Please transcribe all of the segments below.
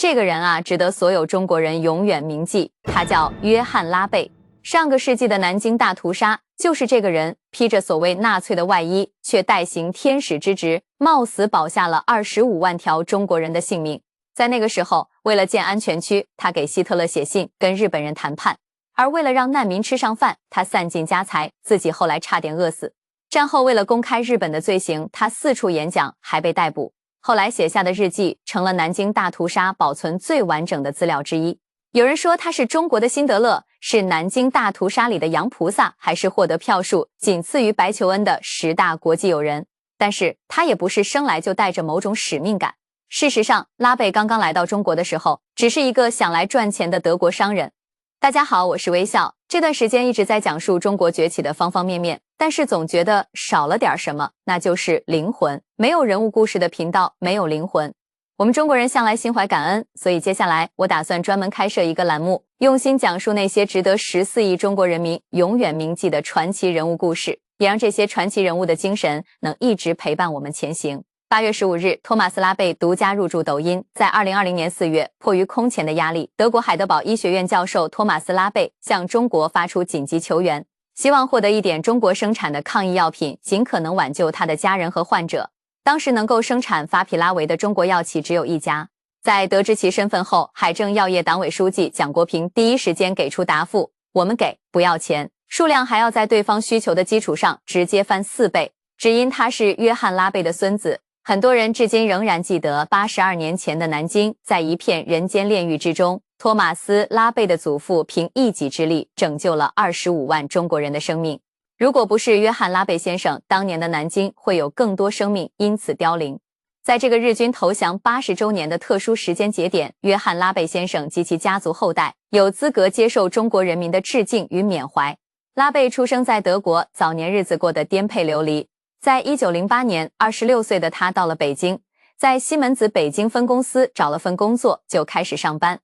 这个人啊，值得所有中国人永远铭记，他叫约翰·拉贝。上个世纪的南京大屠杀，就是这个人披着所谓纳粹的外衣，却代行天使之职，冒死保下了25万条中国人的性命。在那个时候，为了建安全区，他给希特勒写信，跟日本人谈判；而为了让难民吃上饭，他散尽家财，自己后来差点饿死。战后为了公开日本的罪行，他四处演讲，还被逮捕。后来写下的日记成了南京大屠杀保存最完整的资料之一。有人说他是中国的辛德勒，是南京大屠杀里的洋菩萨，还是获得票数仅次于白求恩的10大国际友人。但是他也不是生来就带着某种使命感。事实上，拉贝刚刚来到中国的时候，只是一个想来赚钱的德国商人。大家好，我是微笑。这段时间一直在讲述中国崛起的方方面面，但是总觉得少了点什么，那就是灵魂。没有人物故事的频道，没有灵魂。我们中国人向来心怀感恩，所以接下来我打算专门开设一个栏目，用心讲述那些值得14亿中国人民永远铭记的传奇人物故事，也让这些传奇人物的精神能一直陪伴我们前行。8月15日，托马斯·拉贝独家入驻抖音。在2020年4月，迫于空前的压力，德国海德堡医学院教授托马斯·拉贝向中国发出紧急求援，希望获得一点中国生产的抗疫药品，尽可能挽救他的家人和患者。当时能够生产法匹拉韦的中国药企只有一家。在得知其身份后，海政药业党委书记蒋国平第一时间给出答复：我们给，不要钱，数量还要在对方需求的基础上直接翻4倍。只因他是约翰·拉贝的孙子。很多人至今仍然记得82年前的南京，在一片人间炼狱之中，托马斯·拉贝的祖父凭一己之力拯救了25万中国人的生命。如果不是约翰·拉贝先生，当年的南京会有更多生命因此凋零。在这个日军投降80周年的特殊时间节点，约翰·拉贝先生及其家族后代有资格接受中国人民的致敬与缅怀。拉贝出生在德国，早年日子过得颠沛流离。在1908年，26岁的他到了北京，在西门子北京分公司找了份工作，就开始上班。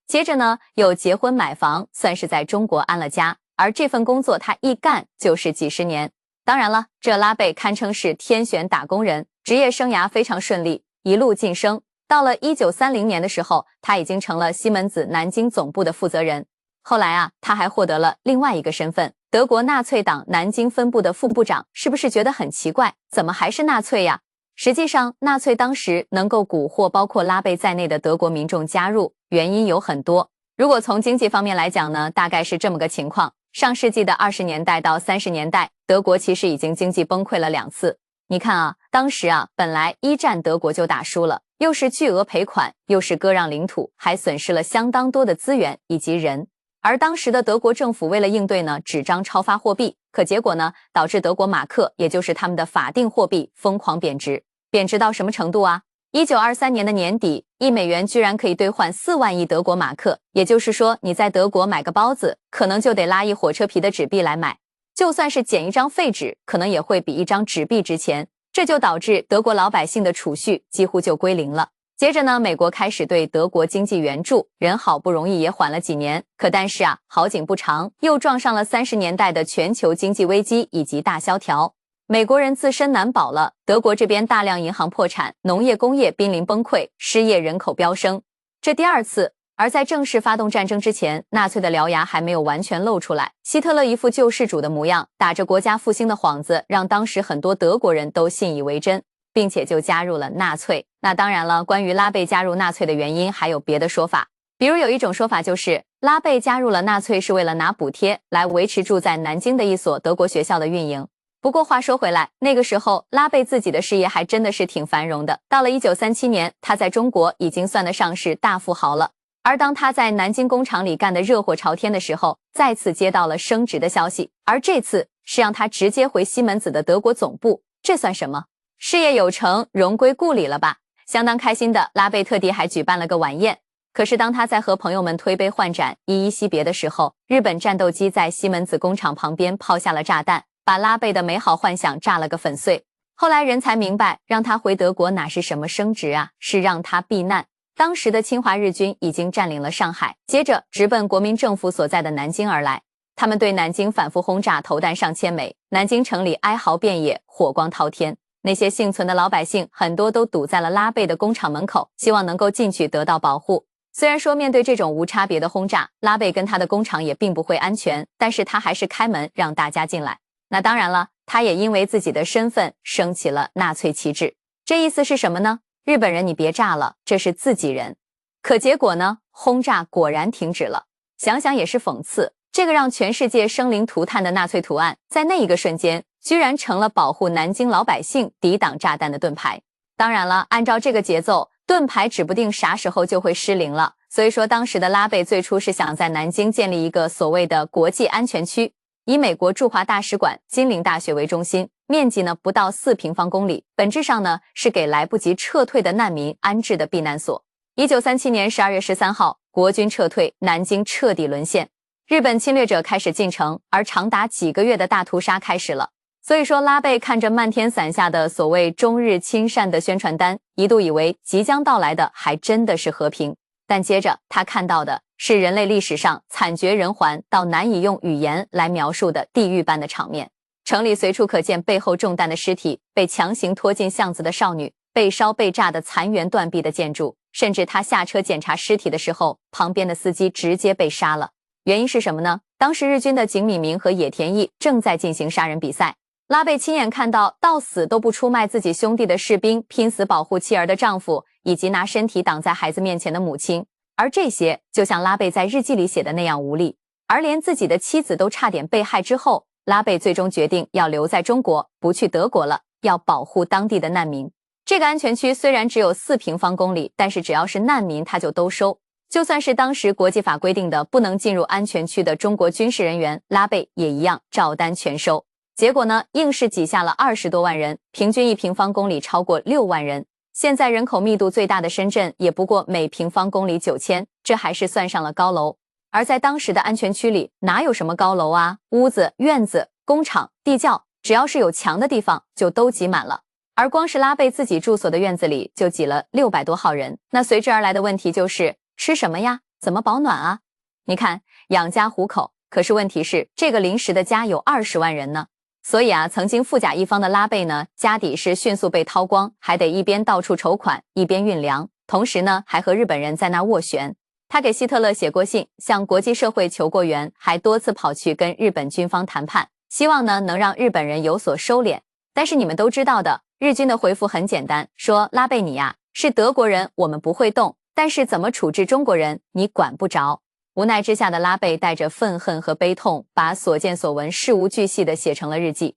接着呢，又结婚买房，算是在中国安了家。而这份工作他一干就是几十年。当然了，这拉贝堪称是天选打工人，职业生涯非常顺利，一路晋升。到了1930年的时候，他已经成了西门子南京总部的负责人。后来啊，他还获得了另外一个身份，德国纳粹党南京分部的副部长。是不是觉得很奇怪，怎么还是纳粹呀？实际上，纳粹当时能够蛊惑包括拉贝在内的德国民众加入，原因有很多。如果从经济方面来讲呢，大概是这么个情况。上世纪的20年代到30年代，德国其实已经经济崩溃了2次。你看啊，当时啊，本来1战德国就打输了，又是巨额赔款，又是割让领土，还损失了相当多的资源以及人。而当时的德国政府为了应对呢，纸张超发货币，可结果呢，导致德国马克，也就是他们的法定货币疯狂贬值。贬值到什么程度啊？1923年的年底，1美元居然可以兑换4万亿德国马克，也就是说，你在德国买个包子，可能就得拉一火车皮的纸币来买。就算是捡一张废纸，可能也会比一张纸币值钱。这就导致德国老百姓的储蓄几乎就归零了。接着呢，美国开始对德国经济援助，人好不容易也缓了几年，但是啊，好景不长，又撞上了30年代的全球经济危机以及大萧条。美国人自身难保了，德国这边大量银行破产，农业工业濒临崩溃，失业人口飙升，这第2次。而在正式发动战争之前，纳粹的獠牙还没有完全露出来。希特勒一副救世主的模样，打着国家复兴的幌子，让当时很多德国人都信以为真，并且就加入了纳粹。那当然了，关于拉贝加入纳粹的原因还有别的说法，比如有一种说法就是拉贝加入了纳粹是为了拿补贴来维持住在南京的一所德国学校的运营。不过话说回来，那个时候拉贝自己的事业还真的是挺繁荣的。到了1937年，他在中国已经算得上是大富豪了。而当他在南京工厂里干得热火朝天的时候，再次接到了升职的消息，而这次是让他直接回西门子的德国总部。这算什么？事业有成，荣归故里了吧？相当开心的拉贝特地还举办了个晚宴。可是当他在和朋友们推杯换盏，依依惜别的时候，日本战斗机在西门子工厂旁边抛下了炸弹，把拉贝的美好幻想炸了个粉碎。后来人才明白，让他回德国哪是什么升职啊，是让他避难。当时的侵华日军已经占领了上海，接着直奔国民政府所在的南京而来。他们对南京反复轰炸，投弹上千枚，南京城里哀嚎遍野，火光滔天。那些幸存的老百姓很多都堵在了拉贝的工厂门口，希望能够进去得到保护。虽然说面对这种无差别的轰炸，拉贝跟他的工厂也并不会安全，但是他还是开门让大家进来。那当然了，他也因为自己的身份升起了纳粹旗帜。这意思是什么呢？日本人你别炸了，这是自己人。可结果呢？轰炸果然停止了。想想也是讽刺，这个让全世界生灵涂炭的纳粹图案，在那一个瞬间，居然成了保护南京老百姓、抵挡炸弹的盾牌。当然了，按照这个节奏，盾牌指不定啥时候就会失灵了。所以说，当时的拉贝最初是想在南京建立一个所谓的国际安全区，以美国驻华大使馆、金陵大学为中心，面积呢不到4平方公里，本质上呢是给来不及撤退的难民安置的避难所。1937年12月13号，国军撤退，南京彻底沦陷，日本侵略者开始进城，而长达几个月的大屠杀开始了。所以说，拉贝看着漫天伞下的所谓中日亲善的宣传单，一度以为即将到来的还真的是和平。但接着他看到的是人类历史上惨绝人寰到难以用语言来描述的地狱般的场面。城里随处可见背后中弹的尸体，被强行拖进巷子的少女，被烧被炸的残垣断壁的建筑，甚至他下车检查尸体的时候，旁边的司机直接被杀了。原因是什么呢？当时日军的井米明和野田毅正在进行杀人比赛，拉贝亲眼看到到死都不出卖自己兄弟的士兵拼死保护妻儿的丈夫，以及拿身体挡在孩子面前的母亲，而这些就像拉贝在日记里写的那样无力。而连自己的妻子都差点被害之后，拉贝最终决定要留在中国，不去德国了，要保护当地的难民。这个安全区虽然只有4平方公里，但是只要是难民他就都收，就算是当时国际法规定的不能进入安全区的中国军事人员，拉贝也一样照单全收。结果呢，硬是挤下了20多万人，平均1平方公里超过6万人。现在人口密度最大的深圳也不过每平方公里9000，这还是算上了高楼。而在当时的安全区里，哪有什么高楼啊？屋子、院子、工厂、地窖，只要是有墙的地方就都挤满了。而光是拉贝自己住所的院子里就挤了600多号人。那随之而来的问题就是吃什么呀？怎么保暖啊？你看，养家糊口，可是问题是这个临时的家有20万人呢。所以啊，曾经富甲一方的拉贝呢，家底是迅速被掏光，还得一边到处筹款，一边运粮，同时呢，还和日本人在那斡旋。他给希特勒写过信，向国际社会求过援，还多次跑去跟日本军方谈判，希望呢能让日本人有所收敛。但是你们都知道的，日军的回复很简单，说拉贝你呀，是德国人，我们不会动，但是怎么处置中国人，你管不着。无奈之下的拉贝带着愤恨和悲痛，把所见所闻事无巨细地写成了日记，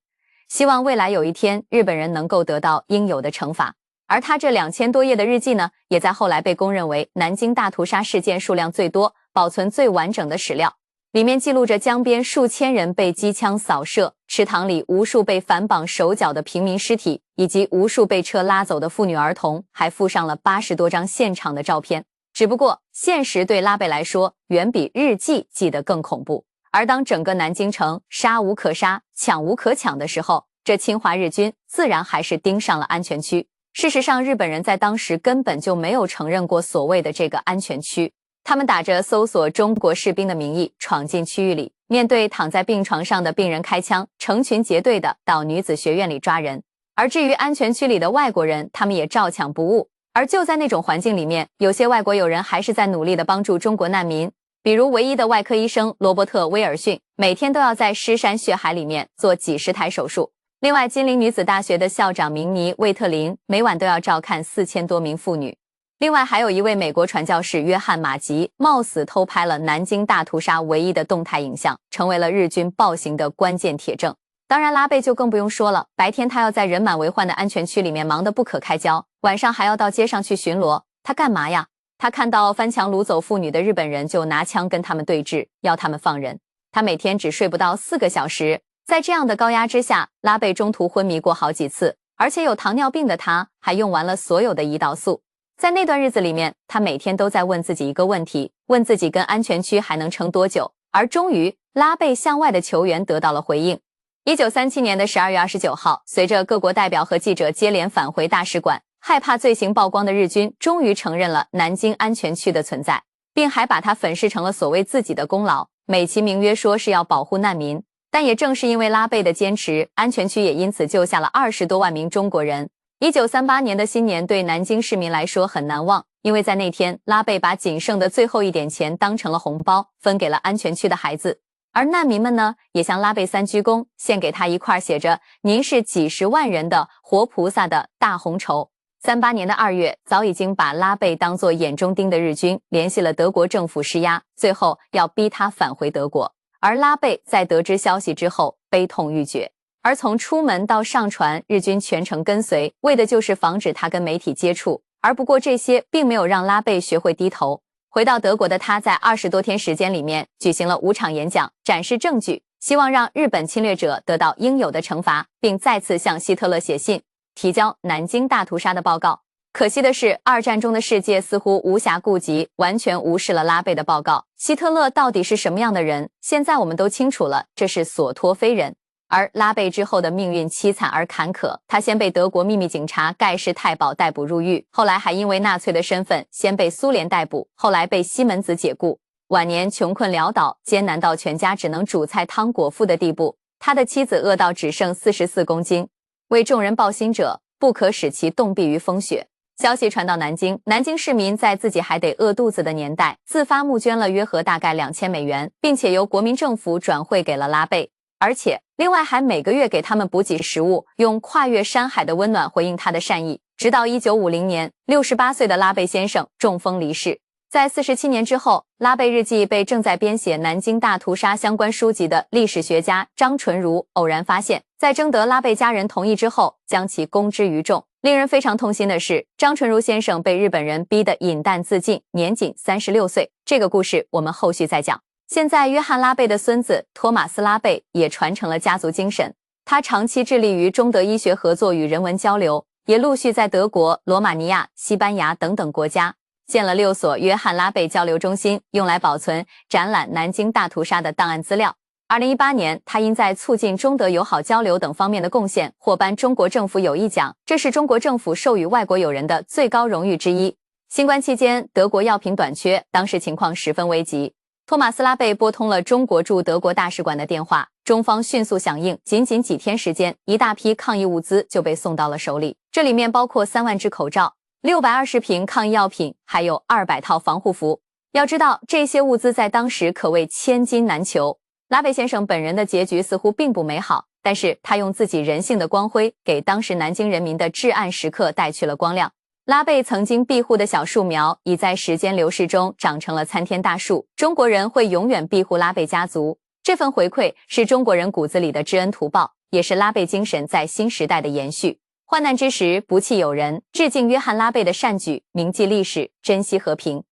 希望未来有一天日本人能够得到应有的惩罚。而他这2000多页的日记呢，也在后来被公认为南京大屠杀事件数量最多、保存最完整的史料。里面记录着江边数千人被机枪扫射，池塘里无数被反绑手脚的平民尸体，以及无数被车拉走的妇女儿童，还附上了80多张现场的照片。只不过现实对拉贝来说远比日记记得更恐怖。而当整个南京城杀无可杀、抢无可抢的时候，这侵华日军自然还是盯上了安全区。事实上，日本人在当时根本就没有承认过所谓的这个安全区，他们打着搜索中国士兵的名义闯进区域里，面对躺在病床上的病人开枪，成群结队的到女子学院里抓人。而至于安全区里的外国人，他们也照抢不误。而就在那种环境里面，有些外国友人还是在努力地帮助中国难民，比如唯一的外科医生罗伯特·威尔逊，每天都要在尸山血海里面做几十台手术。另外，金陵女子大学的校长明尼·魏特林每晚都要照看4000多名妇女。另外还有一位美国传教士约翰·马吉，冒死偷拍了南京大屠杀唯一的动态影像，成为了日军暴行的关键铁证。当然拉贝就更不用说了，白天他要在人满为患的安全区里面忙得不可开交，晚上还要到街上去巡逻。他干嘛呀？他看到翻墙掳走妇女的日本人就拿枪跟他们对峙，要他们放人。他每天只睡不到4个小时，在这样的高压之下，拉贝中途昏迷过好几次，而且有糖尿病的他还用完了所有的胰岛素。在那段日子里面，他每天都在问自己一个问题，问自己跟安全区还能撑多久。而终于拉贝向外的求援得到了回应。1937年的12月29号，随着各国代表和记者接连返回大使馆，害怕罪行曝光的日军终于承认了南京安全区的存在，并还把它粉饰成了所谓自己的功劳，美其名曰说是要保护难民。但也正是因为拉贝的坚持，安全区也因此救下了20多万名中国人。1938年的新年对南京市民来说很难忘，因为在那天，拉贝把仅剩的最后一点钱当成了红包，分给了安全区的孩子。而难民们呢，也向拉贝三鞠躬，献给他一块写着“您是几十万人的活菩萨”的大红绸。38年的2月，早已经把拉贝当作眼中钉的日军联系了德国政府施压，最后要逼他返回德国。而拉贝在得知消息之后，悲痛欲绝。而从出门到上船，日军全程跟随，为的就是防止他跟媒体接触。而不过这些并没有让拉贝学会低头。回到德国的他，在20多天时间里面举行了5场演讲，展示证据，希望让日本侵略者得到应有的惩罚，并再次向希特勒写信，提交南京大屠杀的报告。可惜的是，二战中的世界似乎无暇顾及，完全无视了拉贝的报告。希特勒到底是什么样的人？现在我们都清楚了，这是所托非人。而拉贝之后的命运凄惨而坎坷，他先被德国秘密警察盖世太保逮捕入狱，后来还因为纳粹的身份，先被苏联逮捕，后来被西门子解雇。晚年穷困潦倒，艰难到全家只能煮菜汤果腹的地步。他的妻子饿到只剩44公斤。为众人抱薪者，不可使其冻毙于风雪。消息传到南京，南京市民在自己还得饿肚子的年代，自发募捐了约合大概2000美元，并且由国民政府转汇给了拉贝。而且另外还每个月给他们补给食物，用跨越山海的温暖回应他的善意。直到1950年，68岁的拉贝先生中风离世。在47年之后，拉贝日记被正在编写南京大屠杀相关书籍的历史学家张纯如偶然发现，在征得拉贝家人同意之后，将其公之于众。令人非常痛心的是，张纯如先生被日本人逼得饮弹自尽，年仅36岁。这个故事我们后续再讲。现在约翰·拉贝的孙子托马斯·拉贝也传承了家族精神，他长期致力于中德医学合作与人文交流，也陆续在德国、罗马尼亚、西班牙等等国家建了6所约翰·拉贝交流中心，用来保存、展览南京大屠杀的档案资料。2018年，他因在促进中德友好交流等方面的贡献，获颁中国政府友谊奖，这是中国政府授予外国友人的最高荣誉之一。新冠期间，德国药品短缺，当时情况十分危急。托马斯·拉贝拨通了中国驻德国大使馆的电话，中方迅速响应，仅仅几天时间，一大批抗疫物资就被送到了手里。这里面包括3万只口罩、620瓶抗疫药品，还有200套防护服。要知道，这些物资在当时可谓千金难求。拉贝先生本人的结局似乎并不美好，但是他用自己人性的光辉，给当时南京人民的至暗时刻带去了光亮。拉贝曾经庇护的小树苗，已在时间流逝中长成了参天大树。中国人会永远庇护拉贝家族，这份回馈是中国人骨子里的知恩图报，也是拉贝精神在新时代的延续。患难之时不弃友人，致敬约翰·拉贝的善举，铭记历史，珍惜和平。